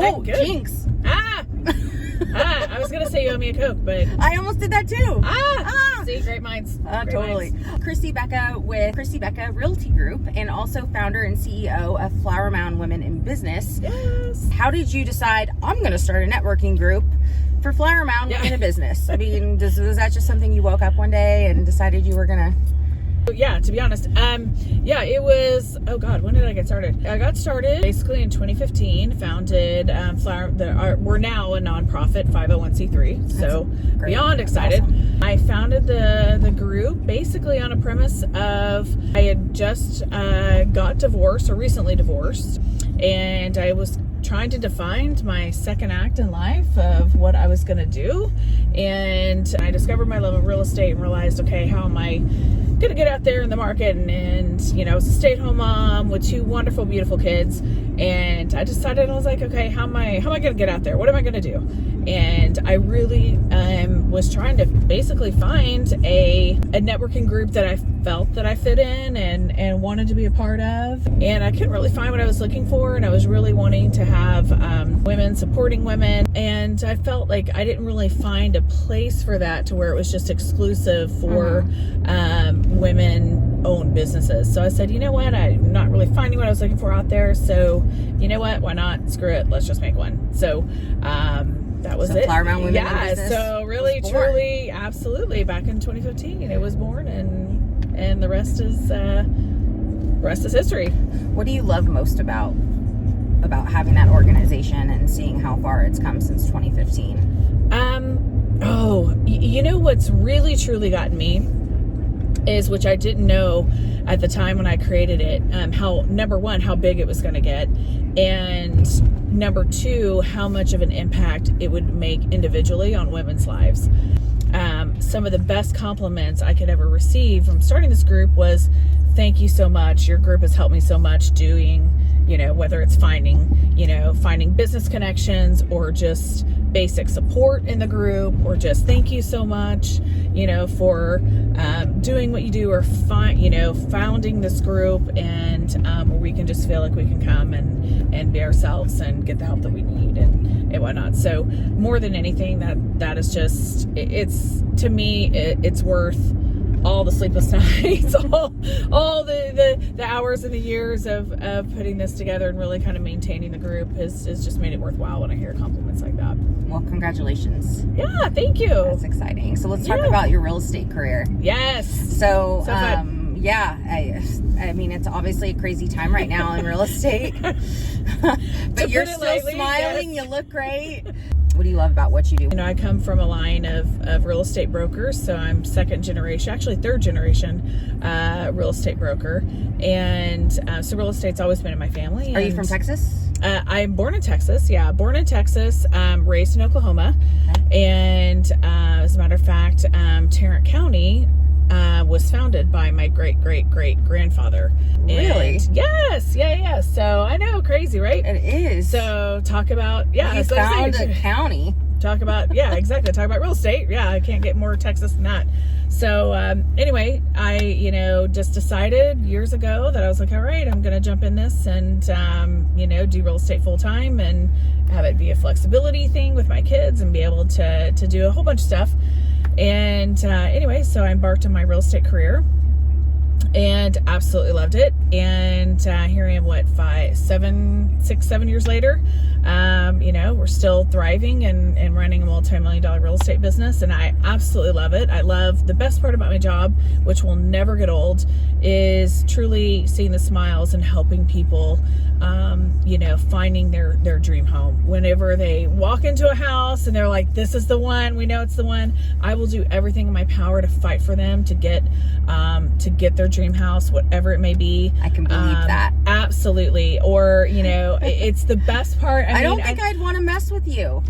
Oh, jinx. I was going to say you owe me a Coke, but... I almost did that too. See, great minds. Great Totally. minds. Christi Beca with Christi Beca Realty Group, and also founder and CEO of Flower Mound Women in Business. Yes. How did you decide, I'm going to start a networking group for Flower Mound Women in Business? I mean, was that just something you woke up one day and decided you were going to... Yeah, to be honest, it was, oh God, when did I get started? I got started basically in 2015, founded we're now a nonprofit 501c3, so great. beyond excited. Awesome. I founded the group basically on a premise of I had just got divorced or recently divorced, and I was trying to define my second act in life of what I was going to do. And I discovered my love of real estate and realized, okay, how am I going to get out there in the market? And you know, I was a stay-at-home mom with two wonderful, beautiful kids. And I decided, I was like, okay, how am I going to get out there? What am I going to do? And I really was trying to basically find a networking group that I felt that I fit in and wanted to be a part of. And I couldn't really find what I was looking for. And I was really wanting to have women supporting women. And I felt like I didn't really find a place for that to where it was just exclusive for women-owned businesses. So I said, you know what? I'm not really finding what I was looking for out there. So you know what? Why not? Screw it. Let's just make one. So that was it. Flower Mound Women in Business. So really, truly, absolutely. Back in 2015, it was born, and the rest is history. What do you love most about having that organization and seeing how far it's come since 2015? You know what's really truly gotten me is, which I didn't know at the time when I created it, how, number one, how big it was going to get, and number two, how much of an impact it would make individually on women's lives. Some of the best compliments I could ever receive from starting this group was, thank you so much. Your group has helped me so much doing, whether it's finding business connections or just basic support in the group, or just thank you so much, for doing what you do, or founding this group, and where we can just feel like we can come and be ourselves and get the help that we need and whatnot. So more than anything, that is just, it's, to me, it's worth all the sleepless nights, all the hours and the years of putting this together and really kind of maintaining the group has just made it worthwhile when I hear compliments like that. Well, congratulations. Yeah, thank you. That's exciting. So let's talk about your real estate career. Yes. So I mean, it's obviously a crazy time right now in real estate. But you're still smiling. Yes. You look great. What do you love about what you do? I come from a line of real estate brokers, so I'm second generation, actually third generation real estate broker. And so real estate's always been in my family. Are you from Texas? I'm born in Texas, born in Texas, raised in Oklahoma. Okay. And as a matter of fact, Tarrant County was founded by my great-great-great-grandfather. Really? And yes. So I know, crazy, right? It is. So talk about, you found a county. Talk about, exactly. Talk about real estate. Yeah, I can't get more Texas than that. So anyway, I, just decided years ago that I was like, all right, I'm going to jump in this and, do real estate full time and have it be a flexibility thing with my kids and be able to do a whole bunch of stuff. And anyway, so I embarked on my real estate career and absolutely loved it. And here I am, 6, 7 years later. We're still thriving and running a multi-million-dollar real estate business, and I absolutely love it. I love the best part about my job, which will never get old, is truly seeing the smiles and helping people, finding their dream home. Whenever they walk into a house and they're like, this is the one, we know it's the one, I will do everything in my power to fight for them to get their dream house, whatever it may be. I can believe that. Absolutely. Or, it's the best part. I don't think I'd want to mess with you.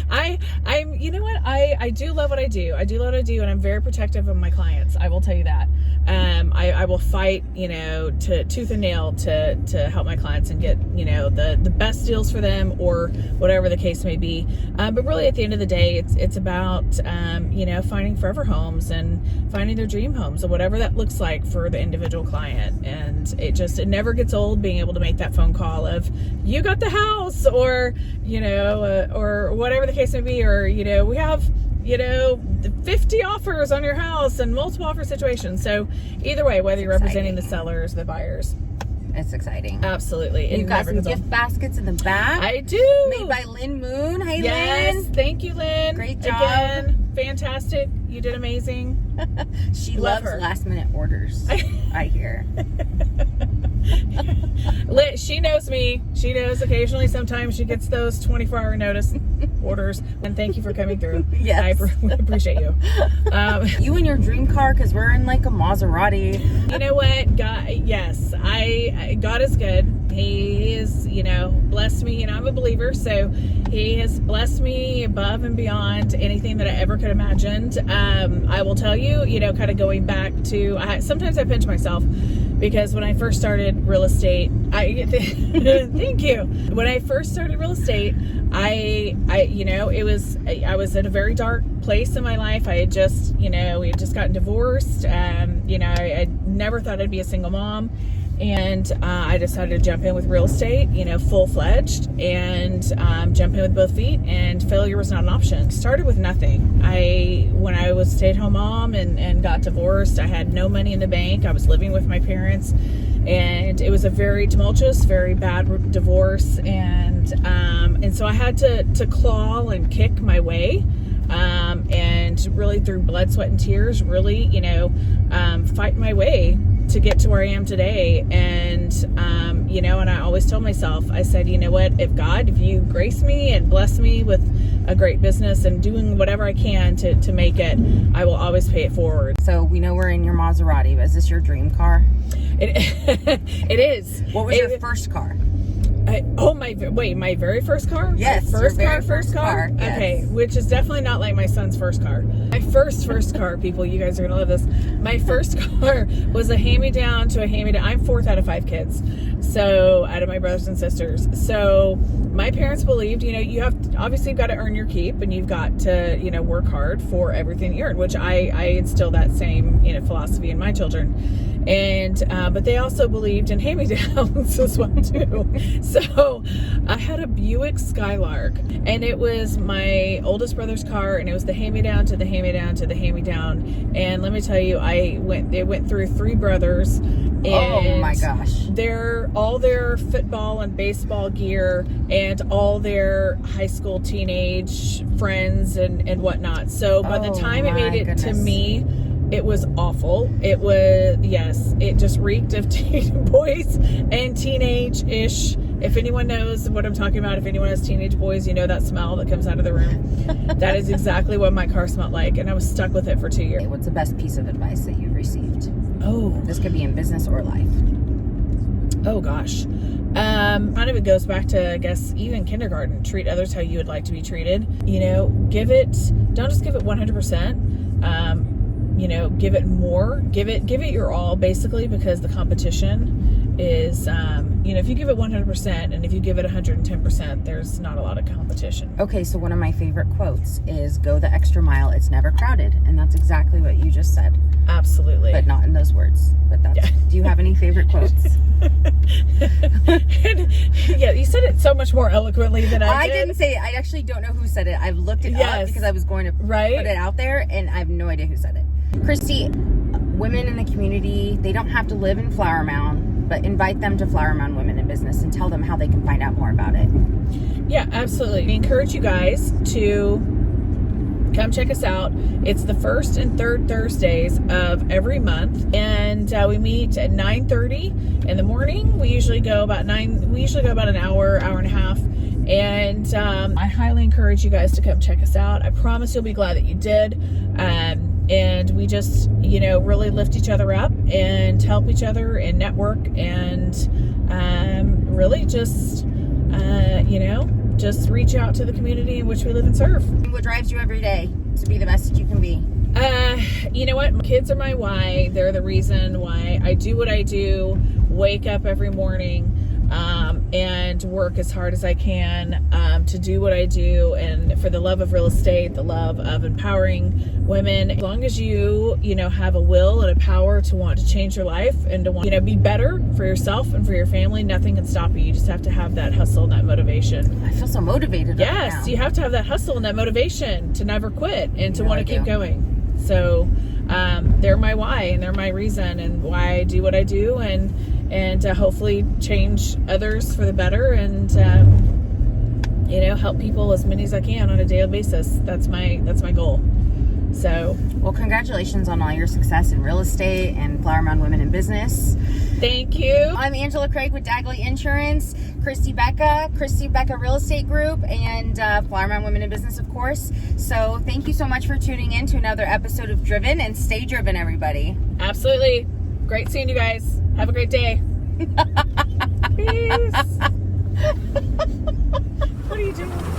I'm, you know what? I I do love what I do. I do love what I do, and I'm very protective of my clients. I will tell you that. I will fight, to tooth and nail to help my clients and get, the best deals for them, or whatever the case may be. But really, at the end of the day, it's about, finding forever homes and finding their dream homes, or whatever that looks like for the individual client. And it never gets old being able to make that phone call of, you got the house, or, or whatever the case may be, or, we have 50 offers on your house and multiple offer situations. So either way, whether you're representing the sellers, the buyers, it's exciting. Absolutely. You've got some gift baskets in the back. I do. Made by Lynn Moon. Hey, yes, Lynn. Thank you, Lynn. Great job. Again, fantastic. You did amazing. She loves last minute orders, I hear. She knows me. She knows occasionally sometimes she gets those 24-hour notice orders. And thank you for coming through. Yes. I appreciate you. You and your dream car, because we're in like a Maserati. You know what? God, yes. God is good. He is, blessed me, and I'm a believer. So he has blessed me above and beyond anything that I ever could have imagined. I will tell you, kind of going back to, sometimes I pinch myself, because when I first started real estate, thank you. When I first started real estate, I was in a very dark place in my life. I had just, we had just gotten divorced. I never thought I'd be a single mom. And I decided to jump in with real estate, full-fledged, and jump in with both feet, and failure was not an option. Started with nothing. When I was a stay-at-home mom and got divorced, I had no money in the bank. I was living with my parents, and it was a very tumultuous, very bad divorce, and so I had to claw and kick my way. And really through blood, sweat, and tears, really, fight my way to get to where I am today. And, and I always told myself, I said, you know what, if you grace me and bless me with a great business and doing whatever I can to make it, I will always pay it forward. So we know we're in your Maserati, but is this your dream car? It is. What was your first car? My very first car? Yes, my first car? Yes. Okay, which is definitely not like my son's first car. My first car, people, you guys are gonna love this. My first car was a hand-me-down to a hand-me-down. I'm fourth out of 5 kids, so out of my brothers and sisters. So my parents believed, you have obviously you've got to earn your keep, and you've got to, work hard for everything you earn, which I instill that same, philosophy in my children. And but they also believed in hand-me-downs as well too. So I had a Buick Skylark, and it was my oldest brother's car, and it was the hand-me-down to the hand-me-down to the hand-me-down. And let me tell you, it went through 3 brothers. And oh my gosh! All their football and baseball gear, and all their high school teenage friends and whatnot. So by the time it made it to me, it was awful. It was, yes, it just reeked of boys and teenage-ish. If anyone knows what I'm talking about, if anyone has teenage boys, that smell that comes out of the room. That is exactly what my car smelled like, and I was stuck with it for 2 years. What's the best piece of advice that you've received? Oh. This could be in business or life. Oh, gosh. Kind of it goes back to, I guess, even kindergarten. Treat others how you would like to be treated. Don't just give it 100%. Give it more, give it your all, basically, because the competition is, if you give it 100% and if you give it 110%, there's not a lot of competition. Okay, so one of my favorite quotes is, go the extra mile, it's never crowded. And that's exactly what you just said. Absolutely. But not in those words. But that's, do you have any favorite quotes? Yeah, you said it so much more eloquently than I did. I didn't say it. I actually don't know who said it. I've looked it up because I was going to put it out there, and I have no idea who said it. Christi, women in the community, they don't have to live in Flower Mound, but invite them to Flower Mound Women in Business and tell them how they can find out more about it. Yeah, absolutely. We encourage you guys to come check us out. It's the first and third Thursdays of every month, and we meet at 9:30 in the morning. We usually go about an hour and a half. And I highly encourage you guys to come check us out. I promise you'll be glad that you did. And we just, really lift each other up and help each other and network, and really just, just reach out to the community in which we live and serve. What drives you every day? to be the best that you can be? You know what? My kids are my why. They're the reason why I do what I do, wake up every morning, and work as hard as I can to do what I do, and for the love of real estate, the love of empowering women. As long as you have a will and a power to want to change your life and to want be better for yourself and for your family, nothing can stop you. You just have to have that hustle and that motivation. I feel so motivated. Yes, right now. You have to have that hustle and that motivation to never quit and to want to keep going. So they're my why, and they're my reason, and why I do what I do, and hopefully change others for the better, and help people as many as I can on a daily basis. That's my goal. So, well, congratulations on all your success in real estate and Flower Mound Women in Business. Thank you. I'm Angela Kreig with Dagley Insurance, Christi Beca Real Estate Group, and Flower Mound Women in Business, of course. So thank you so much for tuning in to another episode of Driven, and stay driven, everybody. Absolutely. Great seeing you guys. Have a great day. Peace. What are you doing?